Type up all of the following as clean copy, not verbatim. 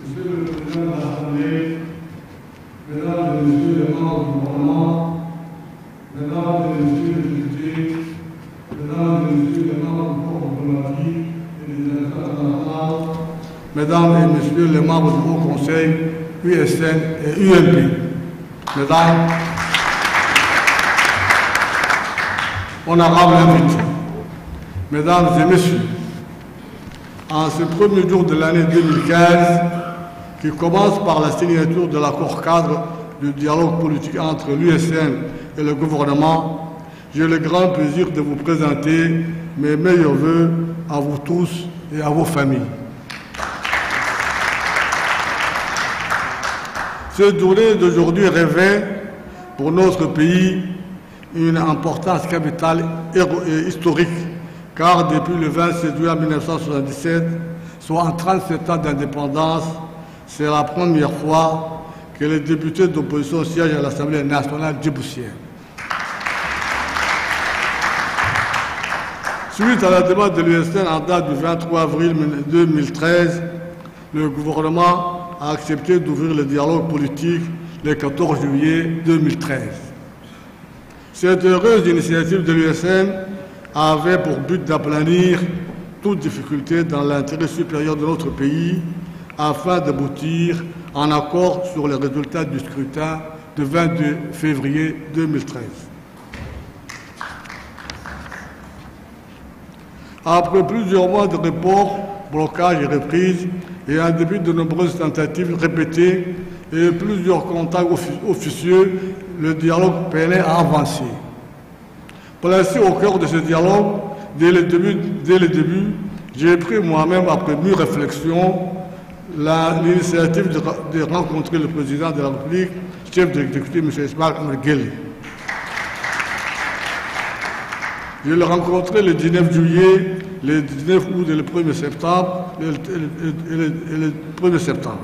Monsieur le Président de l'Assemblée, Mesdames et Messieurs les membres du gouvernement, Mesdames et Messieurs les députés, Mesdames et Messieurs les membres du corps diplomatique et des instances internationales, Mesdames et Messieurs les membres du Haut Conseil, USN et UMP, Mesdames, honorables invités, Mesdames et Messieurs, en ce premier jour de l'année 2015, qui commence par la signature de l'accord cadre du dialogue politique entre l'USN et le gouvernement, j'ai le grand plaisir de vous présenter mes meilleurs vœux à vous tous et à vos familles. Cette journée d'aujourd'hui revêt pour notre pays une importance capitale et historique, car depuis le 27 juillet 1977, soit en 37 ans d'indépendance, c'est la première fois que les députés d'opposition siègent à l'Assemblée nationale djiboutienne. Suite à la demande de l'USN en date du 23 avril 2013, le gouvernement a accepté d'ouvrir le dialogue politique le 14 juillet 2013. Cette heureuse initiative de l'USN avait pour but d'aplanir toute difficulté dans l'intérêt supérieur de notre pays afin d'aboutir à un accord sur les résultats du scrutin du 22 février 2013. Après plusieurs mois de report, blocage et reprise, et en début de nombreuses tentatives répétées et plusieurs contacts officieux, le dialogue peinait à avancer. Placé au cœur de ce dialogue, dès le début, j'ai pris moi-même, après mûre réflexion, l'initiative de rencontrer le président de la République, chef de l'exécutif, M. Ismaël Omar Guelleh. Je l'ai rencontré le 19 juillet, le 19 août et le 1er septembre.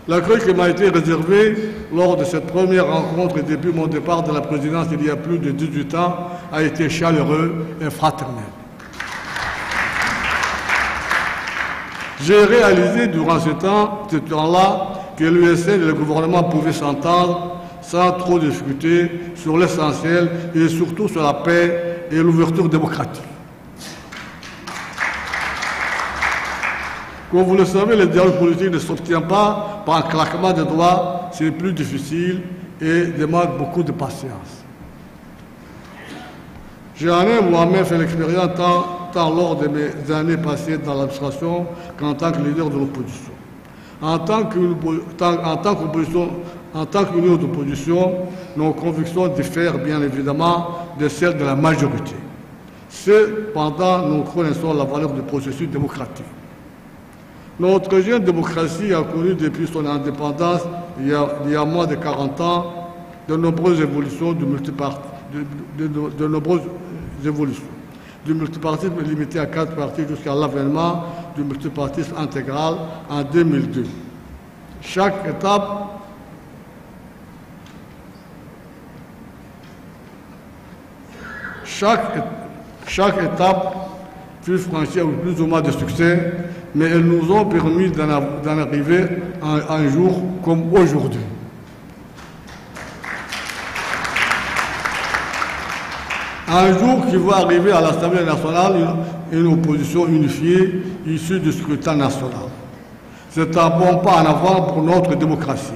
L'accueil qui m'a été réservé lors de cette première rencontre et depuis mon départ de la présidence il y a plus de 18 ans a été chaleureux et fraternel. J'ai réalisé durant ce temps-là, que l'USN et le gouvernement pouvaient s'entendre sans trop discuter sur l'essentiel et surtout sur la paix et l'ouverture démocratique. Comme vous le savez, le dialogue politique ne s'obtient pas par un claquement de doigts, c'est plus difficile et demande beaucoup de patience. J'en ai moi-même fait l'expérience tant lors de mes années passées dans l'administration qu'en tant que leader de l'opposition. En tant qu'union d'opposition, nos convictions diffèrent bien évidemment de celles de la majorité. Cependant, nous connaissons la valeur du processus démocratique. Notre jeune démocratie a connu depuis son indépendance, il y a moins de 40 ans, de nombreuses évolutions du multipartisme limité à 4 partis jusqu'à l'avènement du multipartisme intégral en 2002. Chaque étape fut franchie avec plus ou moins de succès, mais elles nous ont permis d'en arriver à un jour comme aujourd'hui. Un jour qui va arriver à l'Assemblée nationale une opposition unifiée issue du scrutin national. C'est un bon pas en avant pour notre démocratie.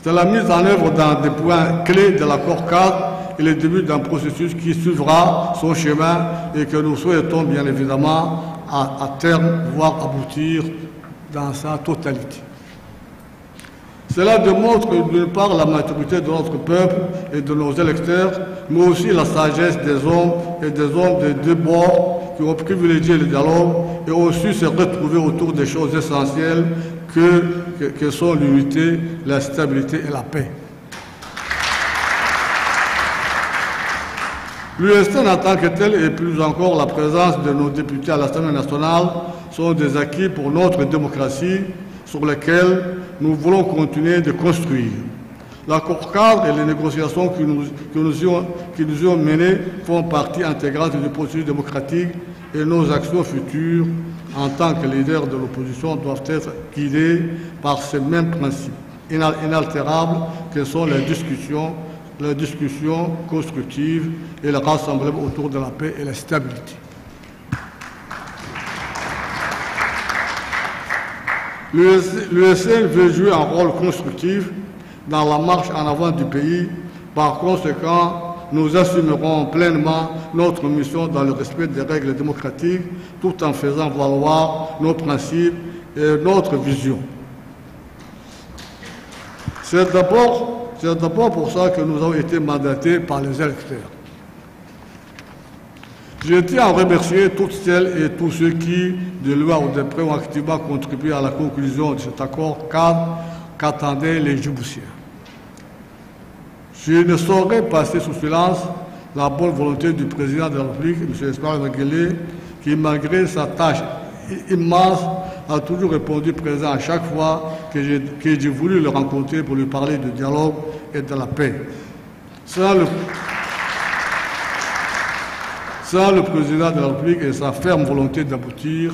C'est la mise en œuvre d'un des points clés de l'accord cadre et le début d'un processus qui suivra son chemin et que nous souhaitons bien évidemment à terme voir aboutir dans sa totalité. Cela démontre d'une part la maturité de notre peuple et de nos électeurs, mais aussi la sagesse des hommes et des hommes des deux bords qui ont privilégié le dialogue et ont su se retrouver autour des choses essentielles que sont l'unité, la stabilité et la paix. L'USN en tant que tel et plus encore la présence de nos députés à l'Assemblée nationale sont des acquis pour notre démocratie sur lesquels nous voulons continuer de construire. L'accord cadre et les négociations qui nous ont menées font partie intégrante du processus démocratique et nos actions futures en tant que leader de l'opposition, doivent être guidés par ces mêmes principes inaltérables que sont les discussions constructives et le rassemblement autour de la paix et la stabilité. L'USN veut jouer un rôle constructif dans la marche en avant du pays. Par conséquent, nous assumerons pleinement notre mission dans le respect des règles démocratiques tout en faisant valoir nos principes et notre vision. C'est d'abord pour ça que nous avons été mandatés par les électeurs. Je tiens à remercier toutes celles et tous ceux qui, de loin ou de près, ont activement contribué à la conclusion de cet accord cadre qu'attendaient les Djiboutiens. Je ne saurais passer sous silence la bonne volonté du président de la République, M. Ismaël Maguélé, qui, malgré sa tâche immense, a toujours répondu présent à chaque fois que j'ai voulu le rencontrer pour lui parler du dialogue et de la paix. Sans le président de la République et sa ferme volonté d'aboutir,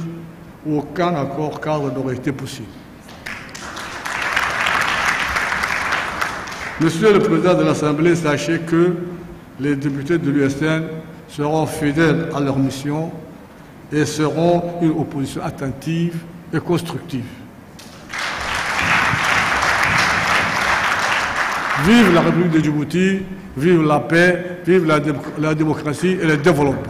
aucun accord cadre n'aurait été possible. Monsieur le Président de l'Assemblée, sachez que les députés de l'USN seront fidèles à leur mission et seront une opposition attentive et constructive. Vive la République de Djibouti, vive la paix, vive la démocratie et le développement.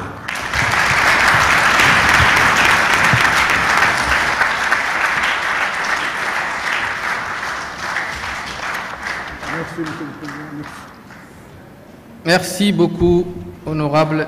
Merci beaucoup, honorable